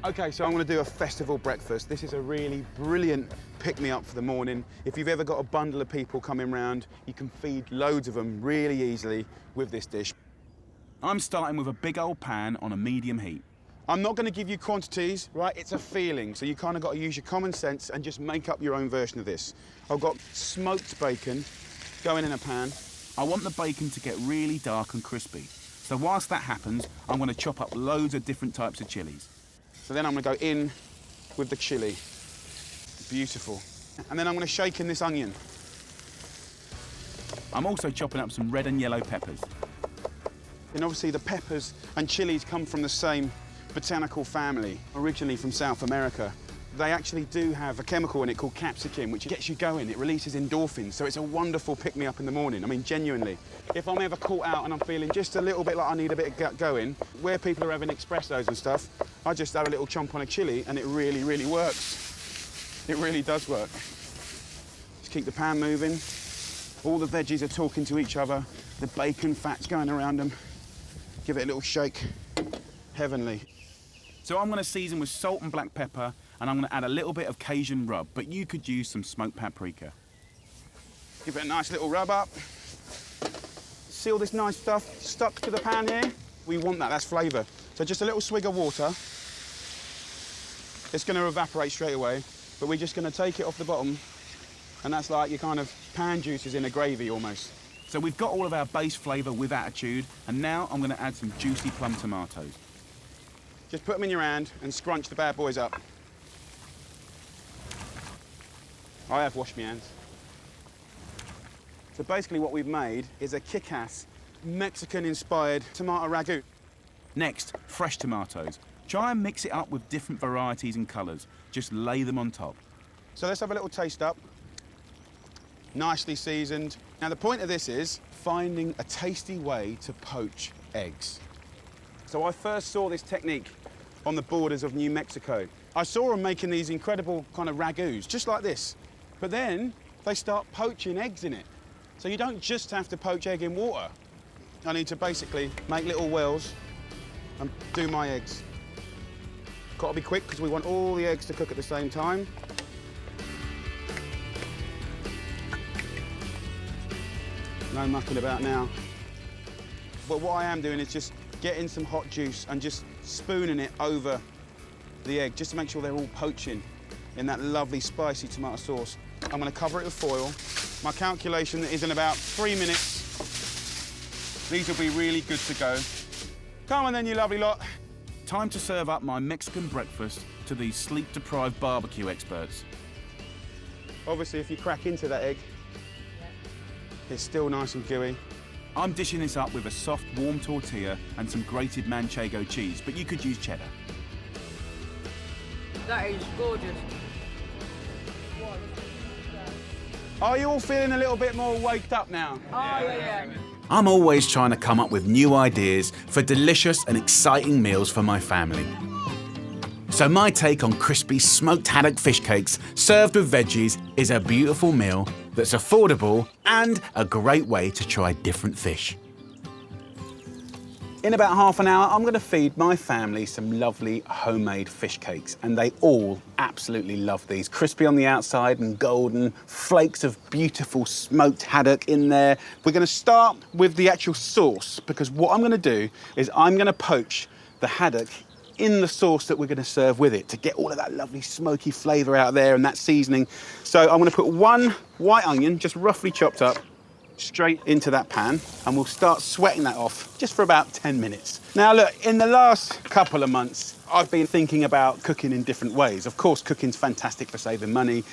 Okay, so I'm going to do a festival breakfast. This is a really brilliant pick-me-up for the morning. If you've ever got a bundle of people coming round, you can feed loads of them really easily with this dish. I'm starting with a big old pan on a medium heat. I'm not going to give you quantities, right? It's a feeling, so you kind of got to use your common sense and just make up your own version of this. I've got smoked bacon going in a pan. I want the bacon to get really dark and crispy. So whilst that happens, I'm going to chop up loads of different types of chilies. So then I'm going to go in with the chili. Beautiful. And then I'm going to shake in this onion. I'm also chopping up some red and yellow peppers. And obviously the peppers and chilies come from the same botanical family, originally from South America. They actually do have a chemical in it called capsicum, which gets you going. It releases endorphins, so it's a wonderful pick-me-up in the morning. I mean, genuinely. If I'm ever caught out and I'm feeling just a little bit like I need a bit of going, where people are having espressos and stuff, I just have a little chomp on a chili and it really, really works. It really does work. Just keep the pan moving. All the veggies are talking to each other. The bacon fat's going around them. Give it a little shake. Heavenly. So I'm going to season with salt and black pepper, and I'm going to add a little bit of Cajun rub, but you could use some smoked paprika. Give it a nice little rub up. See all this nice stuff stuck to the pan here? We want that, that's flavour. So just a little swig of water. It's going to evaporate straight away, but we're just going to take it off the bottom, and that's like your kind of pan juices in a gravy almost. So we've got all of our base flavour with attitude, and now I'm going to add some juicy plum tomatoes. Just put them in your hand and scrunch the bad boys up. I have washed my hands. So basically what we've made is a kick-ass Mexican-inspired tomato ragu. Next, fresh tomatoes. Try and mix it up with different varieties and colours. Just lay them on top. So let's have a little taste up. Nicely seasoned. Now the point of this is finding a tasty way to poach eggs. So I first saw this technique on the borders of New Mexico. I saw them making these incredible kind of ragus, just like this. But then they start poaching eggs in it. So you don't just have to poach egg in water. I need to basically make little wells and do my eggs. Got to be quick because we want all the eggs to cook at the same time. No mucking about now. But what I am doing is just getting some hot juice and just spooning it over the egg, just to make sure they're all poaching in that lovely spicy tomato sauce. I'm going to cover it with foil. My calculation is in about 3 minutes. These will be really good to go. Come on then, you lovely lot. Time to serve up my Mexican breakfast to these sleep-deprived barbecue experts. Obviously, if you crack into that egg, it's still nice and gooey. I'm dishing this up with a soft, warm tortilla and some grated manchego cheese, but you could use cheddar. That is gorgeous. Are you all feeling a little bit more waked up now? Oh, yeah. I'm always trying to come up with new ideas for delicious and exciting meals for my family. So my take on crispy smoked haddock fish cakes served with veggies is a beautiful meal that's affordable and a great way to try different fish. In about half an hour, I'm going to feed my family some lovely homemade fish cakes, and they all absolutely love these. Crispy on the outside and golden, flakes of beautiful smoked haddock in there. We're going to start with the actual sauce, because what I'm going to do is I'm going to poach the haddock in the sauce that we're going to serve with it to get all of that lovely smoky flavour out there and that seasoning. So I'm going to put one white onion, just roughly chopped up, straight into that pan, and we'll start sweating that off just for about 10 minutes. Now look, in the last couple of months, I've been thinking about cooking in different ways. Of course, cooking's fantastic for saving money.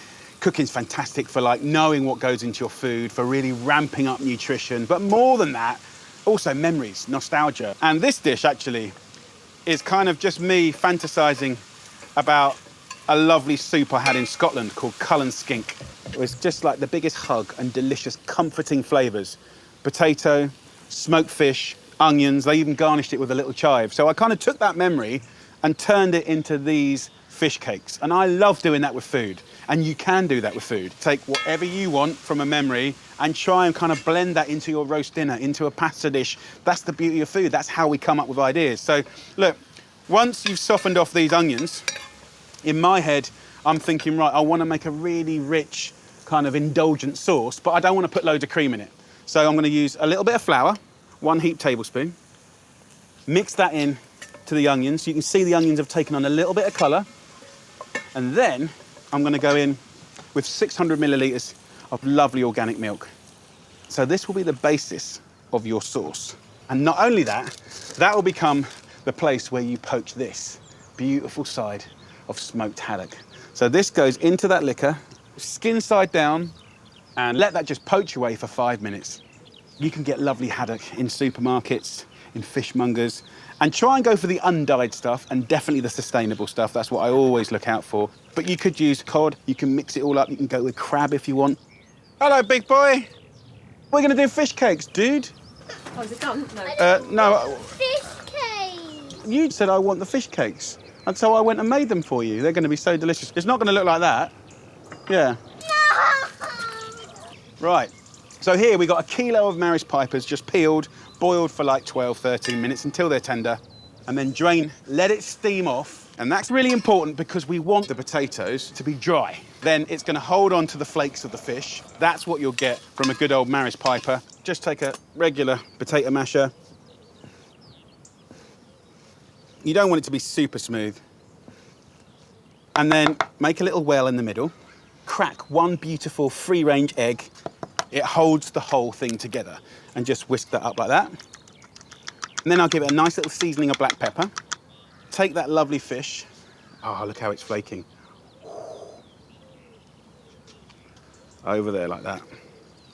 Cooking's fantastic for like knowing what goes into your food, for really ramping up nutrition. But more than that, also memories, nostalgia. And this dish actually is kind of just me fantasizing about a lovely soup I had in Scotland called Cullen Skink. It was just like the biggest hug and delicious, comforting flavours. Potato, smoked fish, onions, they even garnished it with a little chive. So I kind of took that memory and turned it into these fish cakes. And I love doing that with food. And you can do that with food. Take whatever you want from a memory and try and kind of blend that into your roast dinner, into a pasta dish. That's the beauty of food. That's how we come up with ideas. So look, Once you've softened off these onions, in my head, I'm thinking, right, I want to make a really rich, kind of indulgent sauce, but I don't want to put loads of cream in it. So I'm going to use a little bit of flour, 1 heaped tablespoon, mix that in to the onions. You can see the onions have taken on a little bit of colour. And then I'm going to go in with 600 millilitres of lovely organic milk. So this will be the basis of your sauce. And not only that, that will become the place where you poach this beautiful side of smoked haddock. So this goes into that liquor, skin side down, and let that just poach away for 5 minutes. You can get lovely haddock in supermarkets, in fishmongers, and try and go for the undyed stuff and definitely the sustainable stuff. That's what I always look out for. But you could use cod, you can mix it all up, you can go with crab if you want. Hello, big boy. We're gonna do fish cakes, dude. Oh, is it done? No. No, Fish cake. you said I want the fish cakes. And so I went and made them for you. They're gonna be so delicious. It's not gonna look like that. Yeah. Right. So here we got 1 kilo of Maris pipers just peeled, boiled for like 12, 13 minutes until they're tender, and then drain, let it steam off. And that's really important because we want the potatoes to be dry. Then it's going to hold on to the flakes of the fish. That's what you'll get from a good old Maris piper. Just take a regular potato masher. You don't want it to be super smooth. And then make a little well in the middle. Crack 1 beautiful free-range egg. It holds the whole thing together. And just whisk that up like that. And then I'll give it a nice little seasoning of black pepper. Take that lovely fish. Oh, look how it's flaking. Over there like that.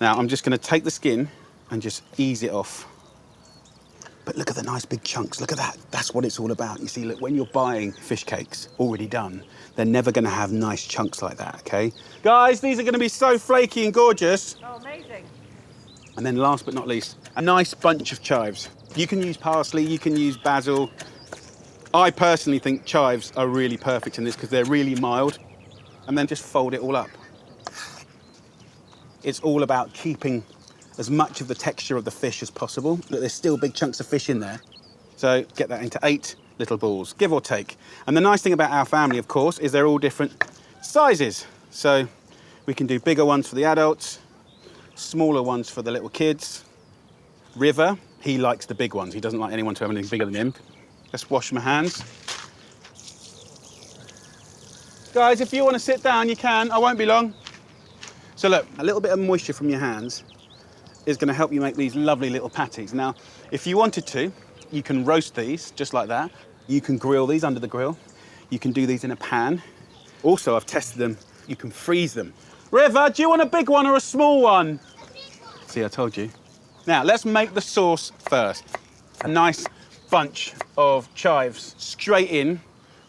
Now I'm just going to take the skin and just ease it off. But look at the nice big chunks. Look at that. That's what it's all about. You see, look, when you're buying fish cakes already done, they're never going to have nice chunks like that, okay? Guys, these are going to be so flaky and gorgeous. Oh, amazing. And then last but not least, a nice bunch of chives. You can use parsley, you can use basil. I personally think chives are really perfect in this because they're really mild. And then just fold it all up. It's all about keeping as much of the texture of the fish as possible. Look, there's still big chunks of fish in there. So get that into 8 little balls, give or take. And the nice thing about our family, of course, is they're all different sizes. So we can do bigger ones for the adults, smaller ones for the little kids. River, he likes the big ones. He doesn't like anyone to have anything bigger than him. Let's wash my hands. Guys, if you want to sit down, you can. I won't be long. So look, a little bit of moisture from your hands is going to help you make these lovely little patties. Now, if you wanted to, you can roast these just like that. You can grill these under the grill. You can do these in a pan. Also, I've tested them. You can freeze them. River, do you want a big one or a small one? See, I told you. Now, let's make the sauce first. A nice bunch of chives straight in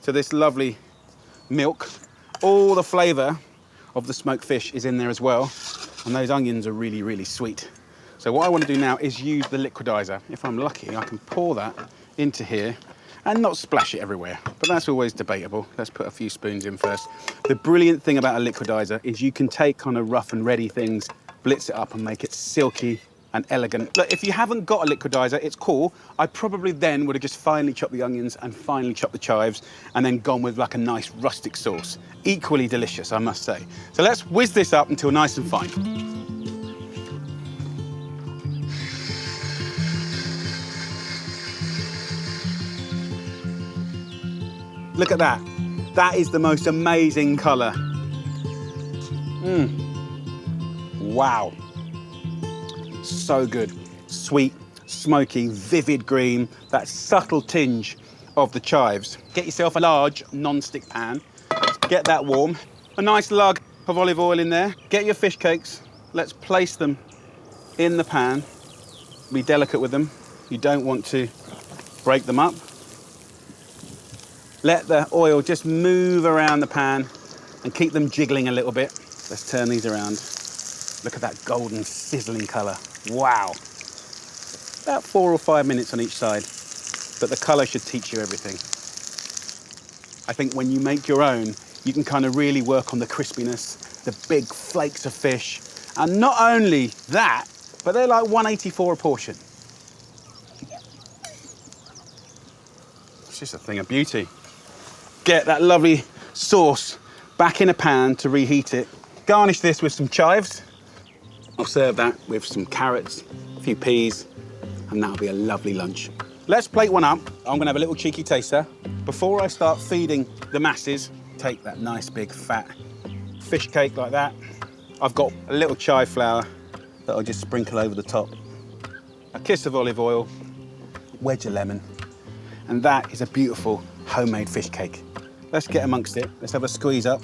to this lovely milk. All the flavour of the smoked fish is in there as well. And those onions are really, really sweet. So what I want to do now is use the liquidizer. If I'm lucky, I can pour that into here and not splash it everywhere, but that's always debatable. Let's put a few spoons in first. The brilliant thing about a liquidizer is you can take kind of rough and ready things, blitz it up and make it silky and elegant. Look, if you haven't got a liquidizer, it's cool. I probably then would have just finely chopped the onions and finely chopped the chives and then gone with like a nice rustic sauce. Equally delicious, I must say. So let's whiz this up until nice and fine. Look at that. That is the most amazing colour. Wow. So good. Sweet, smoky, vivid green, that subtle tinge of the chives. Get yourself a large non-stick pan. Get that warm. A nice lug of olive oil in there. Get your fish cakes. Let's place them in the pan. Be delicate with them. You don't want to break them up. Let the oil just move around the pan and keep them jiggling a little bit. Let's turn these around. Look at that golden sizzling colour. Wow. About 4 or 5 minutes on each side, but the colour should teach you everything. I think when you make your own, you can kind of really work on the crispiness, the big flakes of fish, and not only that, but they're like $1.84 a portion. just a thing of beauty. Get that lovely sauce back in a pan to reheat it. Garnish this with some chives. I'll serve that with some carrots, a few peas, and that'll be a lovely lunch. Let's plate one up. I'm gonna have a little cheeky taster. Before I start feeding the masses, take that nice big fat fish cake like that. I've got a little chive flour that I'll just sprinkle over the top. A kiss of olive oil, wedge of lemon, and that is a beautiful homemade fish cake. Let's get amongst it. Let's have a squeeze up.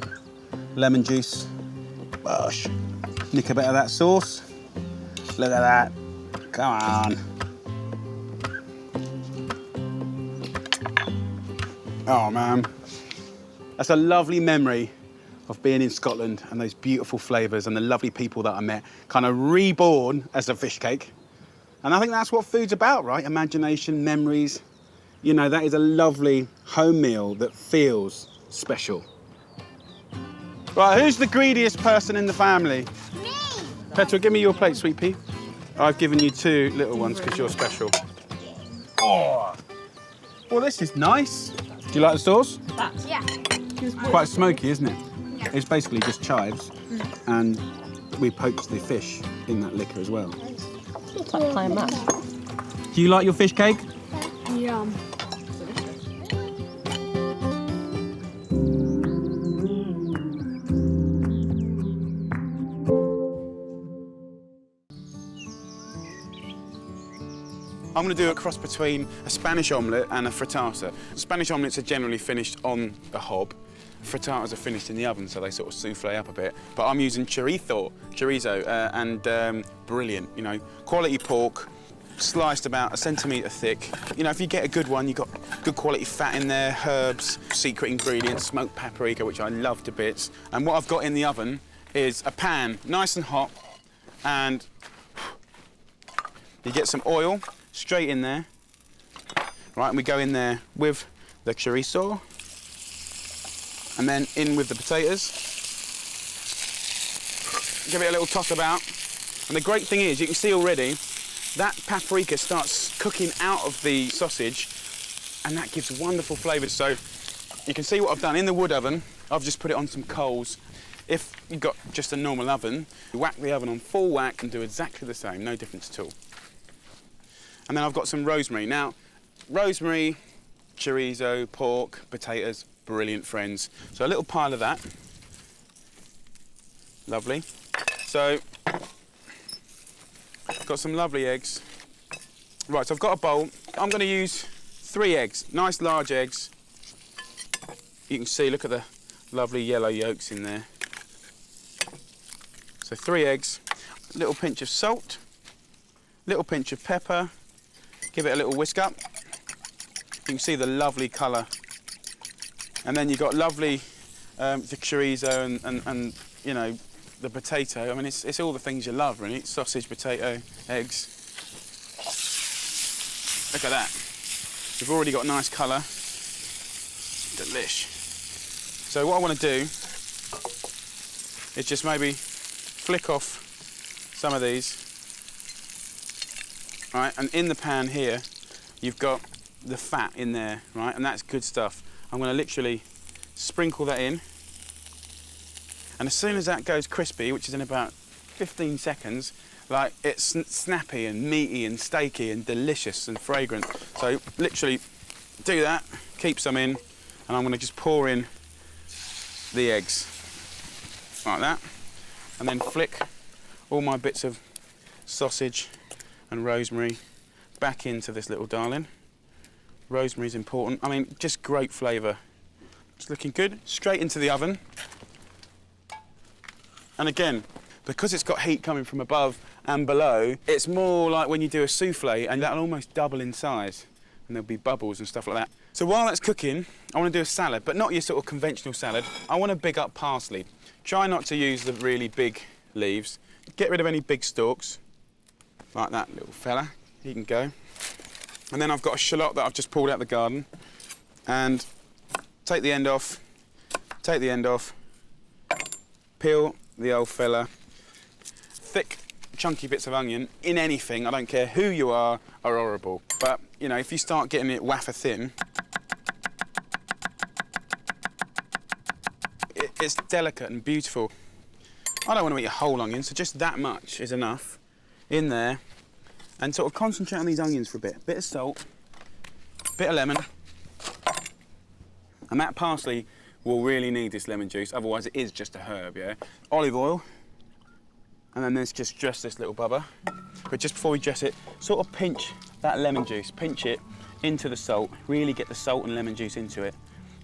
Lemon juice. Gosh. Nick a bit of that sauce. Look at that. Come on. Oh, man. That's a lovely memory of being in Scotland and those beautiful flavours and the lovely people that I met, kind of reborn as a fish cake. And I think that's what food's about, right? Imagination, memories. You know, that is a lovely home meal that feels special. Right, who's the greediest person in the family? Me! Petra, give me your plate, sweet pea. I've given you 2 little ones because you're special. Oh! Well, this is nice. Do you like the sauce? Yeah. It's quite smoky, isn't it? Yeah. It's basically just chives, and we poached the fish in that liquor as well. It's like high mass. Do you like your fish cake? Yum. I'm going to do a cross between a Spanish omelette and a frittata. Spanish omelettes are generally finished on a hob. Frittatas are finished in the oven, so they sort of souffle up a bit. But I'm using chorizo, and brilliant, you know, quality pork, sliced about 1 centimetre thick. You know, if you get a good one, you've got good quality fat in there, herbs, secret ingredients, smoked paprika, which I love to bits. And what I've got in the oven is a pan, nice and hot, and you get some oil straight in there. Right, and we go in there with the chorizo, and then in with the potatoes. Give it a little toss about. And the great thing is, you can see already, that paprika starts cooking out of the sausage, and that gives wonderful flavours. So you can see what I've done in the wood oven. I've just put it on some coals. If you've got just a normal oven, you whack the oven on full whack and do exactly the same, no difference at all. And then I've got some rosemary. Now, rosemary, chorizo, pork, potatoes, brilliant friends. So a little pile of that. Lovely. So, got some lovely eggs. Right, so I've got a bowl. I'm going to use 3 eggs, nice large eggs. You can see, look at the lovely yellow yolks in there. So 3 eggs, a little pinch of salt, little pinch of pepper. Give it a little whisk up. You can see the lovely colour. And then you've got lovely the chorizo and you know, the potato. I mean, it's all the things you love, really. Sausage, potato, eggs. Look at that. We've already got nice colour. Delish. So what I want to do is just maybe flick off some of these. Right, and in the pan here, you've got the fat in there, right, and that's good stuff. I'm going to literally sprinkle that in, and as soon as that goes crispy, which is in about 15 seconds, like, it's snappy and meaty and steaky and delicious and fragrant. So literally do that, keep some in, and I'm going to just pour in the eggs, like that, and then flick all my bits of sausage and rosemary back into this little darling. Rosemary's important. I mean, just great flavour. It's looking good. Straight into the oven. And again, because it's got heat coming from above and below, it's more like when you do a souffle, and that'll almost double in size, and there'll be bubbles and stuff like that. So while that's cooking, I want to do a salad, but not your sort of conventional salad. I want to big up parsley. Try not to use the really big leaves. Get rid of any big stalks. Like that little fella, he can go. And then I've got a shallot that I've just pulled out the garden, and take the end off, peel the old fella. Thick, chunky bits of onion in anything, I don't care who you are horrible. But, you know, if you start getting it wafer thin, It's delicate and beautiful. I don't want to eat a whole onion, so just that much is enough in there. And sort of concentrate on these onions for a bit. Bit of salt, bit of lemon. And that parsley will really need this lemon juice, otherwise it is just a herb, yeah? Olive oil. And then let's just dress this little bubba. But just before we dress it, sort of pinch that lemon juice, pinch it into the salt, really get the salt and lemon juice into it.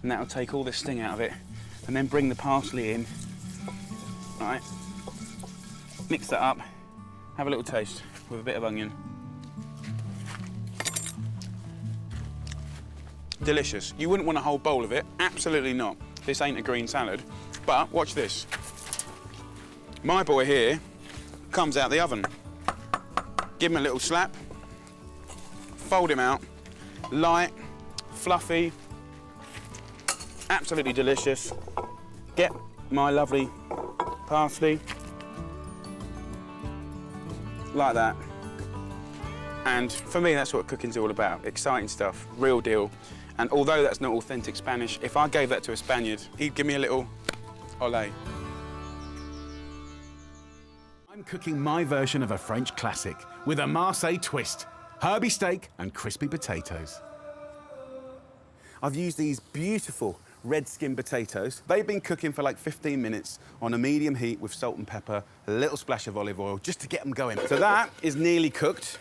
And that'll take all the sting out of it. And then bring the parsley in. All right, mix that up, have a little taste with a bit of onion. Delicious. You wouldn't want a whole bowl of it, absolutely not. This ain't a green salad, but watch this. My boy here comes out the oven. Give him a little slap, fold him out, light, fluffy, absolutely delicious. Get my lovely parsley, like that. And for me, that's what cooking's all about. Exciting stuff, real deal. And although that's not authentic Spanish, if I gave that to a Spaniard, he'd give me a little olé. I'm cooking my version of a French classic with a Marseille twist, herby steak and crispy potatoes. I've used these beautiful red skin potatoes. They've been cooking for like 15 minutes on a medium heat with salt and pepper, a little splash of olive oil, just to get them going. So that is nearly cooked.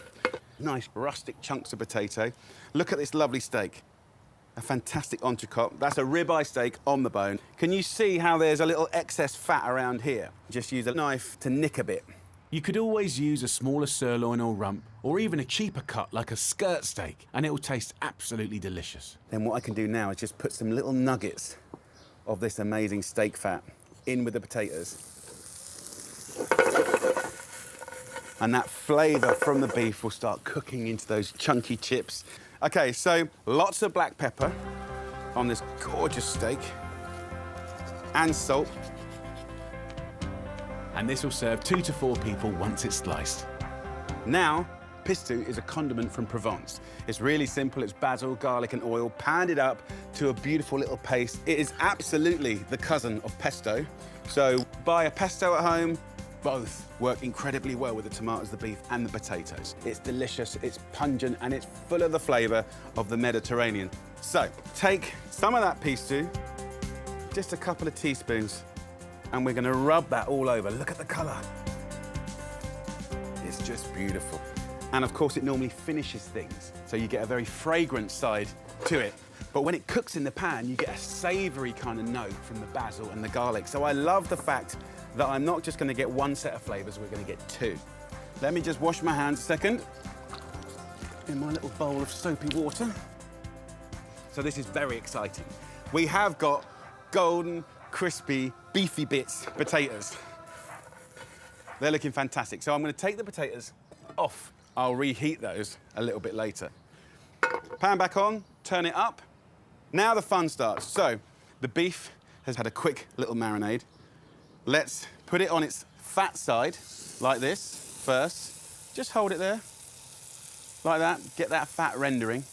Nice rustic chunks of potato. Look at this lovely steak. A fantastic entrecote. That's a ribeye steak on the bone. Can you see how there's a little excess fat around here? Just use a knife to nick a bit. You could always use a smaller sirloin or rump, or even a cheaper cut like a skirt steak, and it will taste absolutely delicious. Then what I can do now is just put some little nuggets of this amazing steak fat in with the potatoes. And that flavour from the beef will start cooking into those chunky chips. Okay, so lots of black pepper on this gorgeous steak, and salt. And this will serve 2 to 4 people once it's sliced. Now, pistou is a condiment from Provence. It's really simple. It's basil, garlic and oil, pounded up to a beautiful little paste. It is absolutely the cousin of pesto. So buy a pesto at home. Both work incredibly well with the tomatoes, the beef and the potatoes. It's delicious, it's pungent and it's full of the flavour of the Mediterranean. So take some of that pistou, just a couple of teaspoons, and we're going to rub that all over. Look at the colour. It's just beautiful. And of course, it normally finishes things, so you get a very fragrant side to it. But when it cooks in the pan, you get a savoury kind of note from the basil and the garlic. So I love the fact that I'm not just going to get one set of flavours, we're going to get 2. Let me just wash my hands a second in my little bowl of soapy water. So this is very exciting. We have got golden, crispy, beefy bits potatoes. They're looking fantastic. So I'm going to take the potatoes off. I'll reheat those a little bit later. Pan back on, turn it up. Now the fun starts. So the beef has had a quick little marinade. Let's put it on its fat side, like this, first. Just hold it there, like that. Get that fat rendering.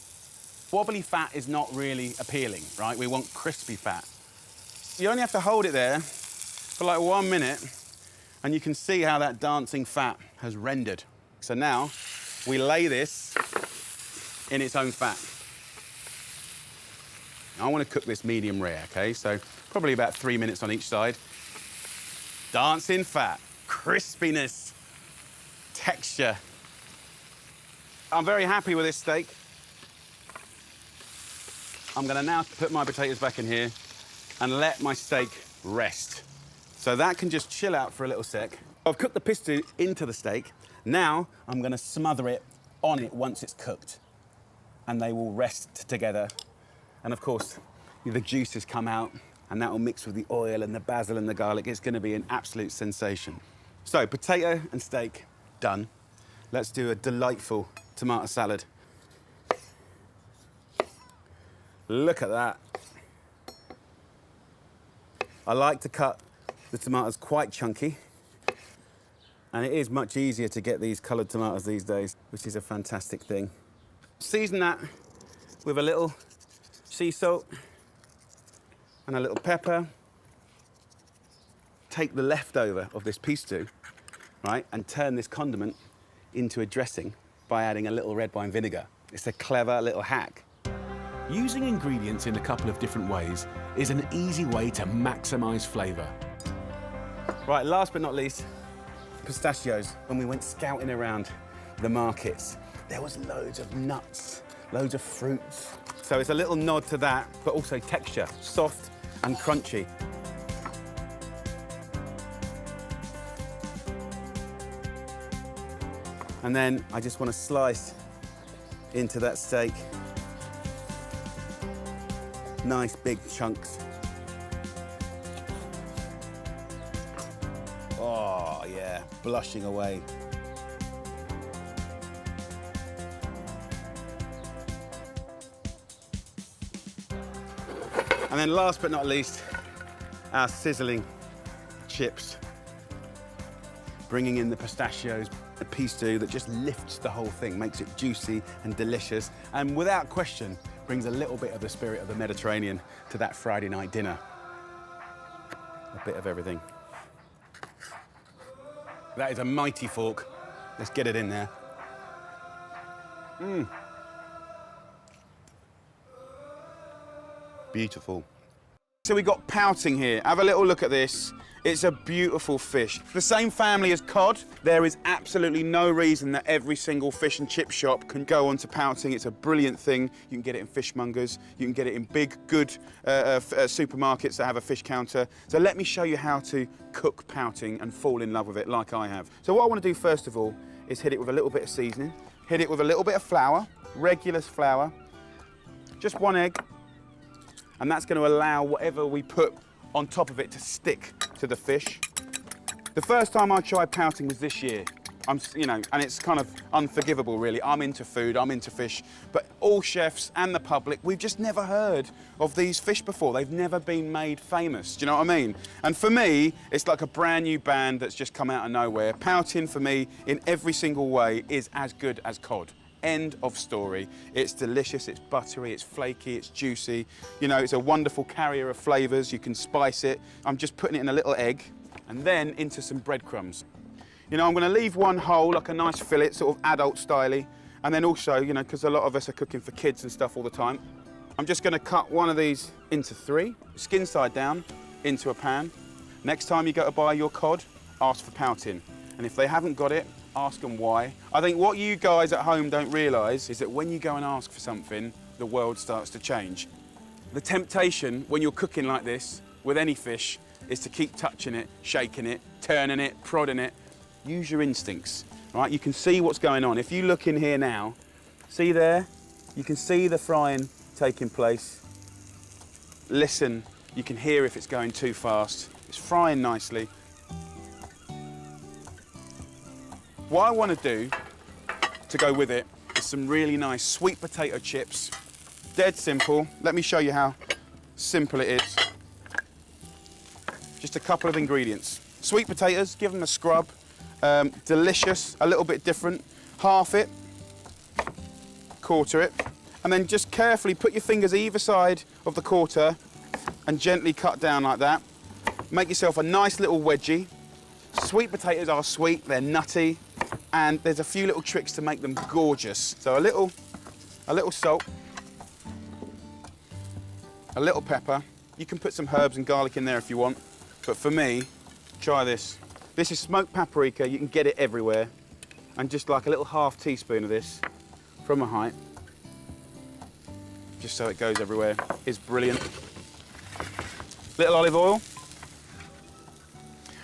Wobbly fat is not really appealing, right? We want crispy fat. You only have to hold it there for like 1 minute, and you can see how that dancing fat has rendered. So now we lay this in its own fat. I want to cook this medium rare, okay? So probably about 3 minutes on each side. Dancing fat, crispiness, texture. I'm very happy with this steak. I'm going to now put my potatoes back in here and let my steak rest. So that can just chill out for a little sec. I've cooked the pistou into the steak. Now I'm going to smother it on it once it's cooked, and they will rest together. And of course, the juices come out, and that will mix with the oil and the basil and the garlic. It's going to be an absolute sensation. So potato and steak done. Let's do a delightful tomato salad. Look at that. I like to cut the tomatoes quite chunky, and it is much easier to get these coloured tomatoes these days, which is a fantastic thing. Season that with a little sea salt and a little pepper. take the leftover of this pesto, right, and turn this condiment into a dressing by adding a little red wine vinegar. It's a clever little hack. Using ingredients in a couple of different ways is an easy way to maximise flavour. Right, last but not least, pistachios. When we went scouting around the markets, there was loads of nuts, loads of fruits. So it's a little nod to that, but also texture, soft and crunchy. And then I just want to slice into that steak. Nice big chunks. Oh yeah, blushing away. And then last but not least, our sizzling chips. Bringing in the pistachios, the pesto that just lifts the whole thing, makes it juicy and delicious, and without question, brings a little bit of the spirit of the Mediterranean to that Friday night dinner. A bit of everything. That is a mighty fork. Let's get it in there. Beautiful. So we got pouting here. Have a little look at this. It's a beautiful fish. The same family as cod. There is absolutely no reason that every single fish and chip shop can go on to pouting. It's a brilliant thing. You can get it in fishmongers. You can get it in big, good supermarkets that have a fish counter. So let me show you how to cook pouting and fall in love with it like I have. So what I want to do first of all is hit it with a little bit of seasoning. Hit it with a little bit of flour, regular flour. Just 1 egg. And that's going to allow whatever we put on top of it to stick to the fish. The first time I tried pouting was this year. And it's kind of unforgivable really. I'm into food, I'm into fish, but all chefs and the public, we've just never heard of these fish before. They've never been made famous, do you know what I mean? And for me, it's like a brand new band that's just come out of nowhere. Pouting for me, in every single way, is as good as cod. End of story. It's delicious, it's buttery, it's flaky, it's juicy. You know, it's a wonderful carrier of flavours. You can spice it. I'm just putting it in a little egg and then into some breadcrumbs. You know, I'm going to leave one whole, like a nice fillet, sort of adult styley. And then also, you know, because a lot of us are cooking for kids and stuff all the time, I'm just going to cut one of these into 3, skin side down, into a pan. Next time you go to buy your cod, ask for pouting. And if they haven't got it, ask them why. I think what you guys at home don't realise is that when you go and ask for something, the world starts to change. The temptation when you're cooking like this, with any fish, is to keep touching it, shaking it, turning it, prodding it. Use your instincts, right? You can see what's going on. If you look in here now, see there? You can see the frying taking place. Listen, you can hear if it's going too fast. It's frying nicely. What I want to do to go with it is some really nice sweet potato chips. Dead simple. Let me show you how simple it is. Just a couple of ingredients. Sweet potatoes, give them a scrub. Delicious, a little bit different. Half it, quarter it, and then just carefully put your fingers either side of the quarter and gently cut down like that. Make yourself a nice little wedgie. Sweet potatoes are sweet, they're nutty, and there's a few little tricks to make them gorgeous. So a little salt, a little pepper. You can put some herbs and garlic in there if you want, but for me, try this. This is smoked paprika, you can get it everywhere. And just like a little ½ teaspoon of this from a height, just so it goes everywhere, is brilliant. Little olive oil.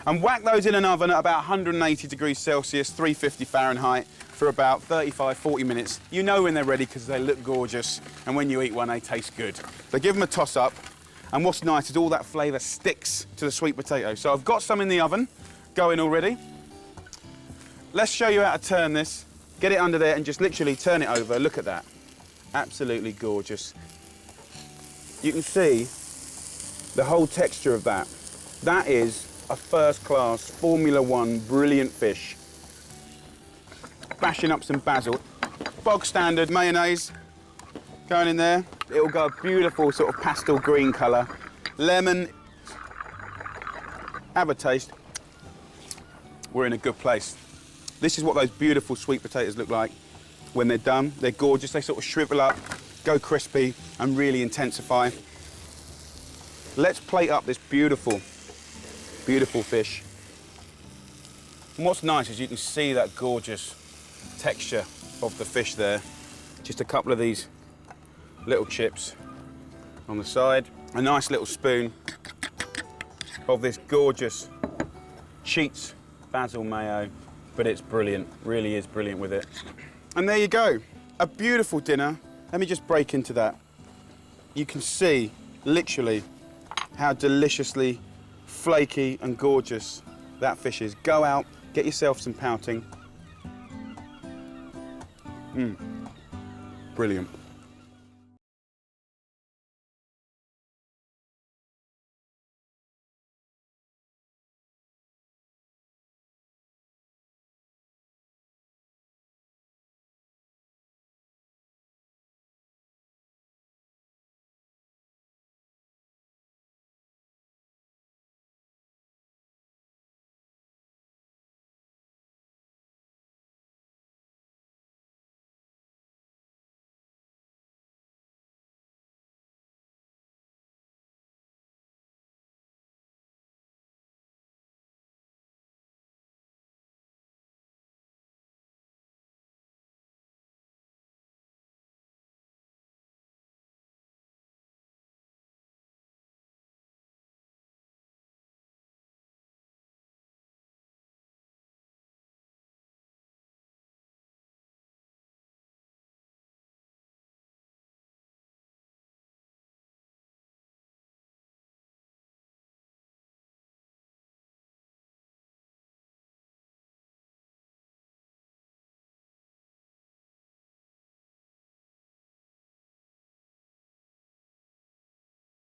And whack those in an oven at about 180 degrees Celsius, 350 Fahrenheit, for about 35, 40 minutes. You know when they're ready because they look gorgeous, and when you eat one, they taste good. So give them a toss up, and what's nice is all that flavour sticks to the sweet potato. So I've got some in the oven, going already. Let's show you how to turn this. Get it under there and just literally turn it over. Look at that. Absolutely gorgeous. You can see the whole texture of that. That is a first-class Formula One brilliant fish. Bashing up some basil. Bog standard mayonnaise going in there. It'll go a beautiful sort of pastel green colour. Lemon. have a taste. We're in a good place. This is what those beautiful sweet potatoes look like when they're done. They're gorgeous. They sort of shrivel up, go crispy, and really intensify. Let's plate up this beautiful, beautiful fish. And what's nice is you can see that gorgeous texture of the fish there. Just a couple of these little chips on the side. A nice little spoon of this gorgeous Cheats basil mayo, but it's brilliant, really is brilliant with it. And there you go, a beautiful dinner. Let me just break into that. You can see, literally, how deliciously flaky and gorgeous that fish is. Go out, get yourself some pouting. Brilliant.